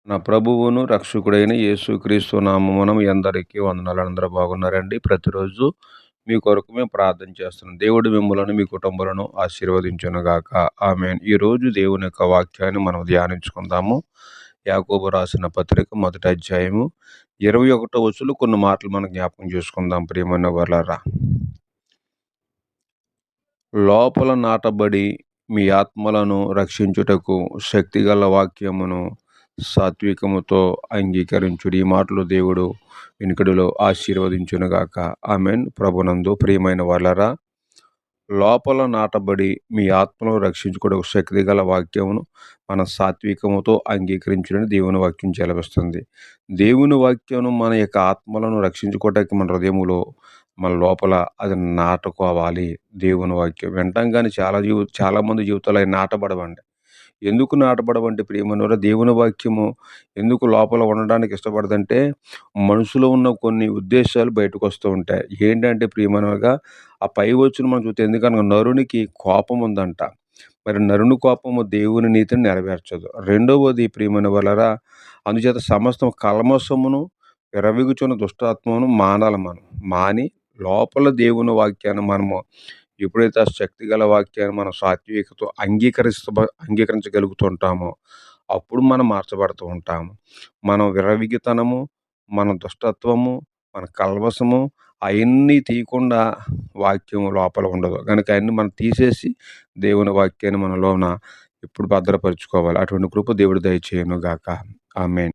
నా ప్రభువును, రక్షకుడైన యేసుక్రీస్తు నామమున మీ అందరికీ వందనాలు. అందరూ బాగున్నారండి? ప్రతిరోజు మీ కొరకు మేము ప్రార్థన చేస్తున్నాం. దేవుడు మిమ్ములను, మీ కుటుంబాలను ఆశీర్వదించునుగాక. ఆమేన్. ఈరోజు దేవుని యొక్క వాక్యాన్ని మనం ధ్యానించుకుందాము. యాకోబు రాసిన పత్రిక మొదటి అధ్యాయము 21వ వచనంలో కొన్ని మాటలు మనం జ్ఞాపకం చేసుకుందాం. ప్రియమైన వారలారా, లోపల నాటబడి మీ ఆత్మలను రక్షించుటకు శక్తిగల వాక్యమును సాత్వికముతో అంగీకరించుడి. ఈ మాటలు దేవుడు వినికిడిలో ఆశీర్వదించునుగాక. ఆమేన్. ప్రభునందు ప్రియమైన వాళ్ళరా, లోపల నాటబడి మీ ఆత్మను రక్షించుకోవడం శక్తిగల వాక్యమును మన సాత్వికముతో అంగీకరించుడని దేవుని వాక్యం సెలవిస్తుంది. దేవుని వాక్యమును మన యొక్క ఆత్మలను రక్షించుకోవటానికి మన హృదయములో, మన లోపల అది నాటుకోవాలి. దేవుని వాక్యం వింటాం కానీ చాలామంది జీవితాలు అవి నాటబడవండి. ఎందుకు నాటబడవంటే ప్రియమైనవారా, దేవుని వాక్యము ఎందుకు లోపల ఉండడానికి ఇష్టపడదంటే, మనసులో ఉన్న కొన్ని ఉద్దేశాలు బయటకు వస్తూ ఉంటాయి. ఏంటంటే ప్రియమైనవారుగా, ఆ పై వచనం మనం చూస్తే, ఎందుకనగా నరునికి కోపం ఉందంట. మరి నరుని కోపము దేవుని నీతిని నెరవేర్చదు. రెండవది ప్రియమైన వాళ్ళరా, అందుచేత సమస్తం కల్మషమును విర్రవీగుచున్న దుష్టాత్మను మానాలి. మనం మాని లోపల దేవుని వాక్యాన్ని మనము ఎప్పుడైతే ఆ శక్తిగల వాక్యాన్ని మనం సాత్వికతో అంగీకరించగలుగుతుంటామో, అప్పుడు మనం మార్చబడుతూ ఉంటాము. మనం విర్రవీగుతనము, మన దుష్టత్వము, మన కల్మషము అవన్నీ తీయకుండా వాక్యం లోపల ఉండదు. కనుక అవన్నీ మనం తీసేసి దేవుని వాక్యాన్ని మనలోన ఎప్పుడు భద్రపరుచుకోవాలి. అటువంటి కృప దేవుడు దయచేయునుగాక. ఆమేన్.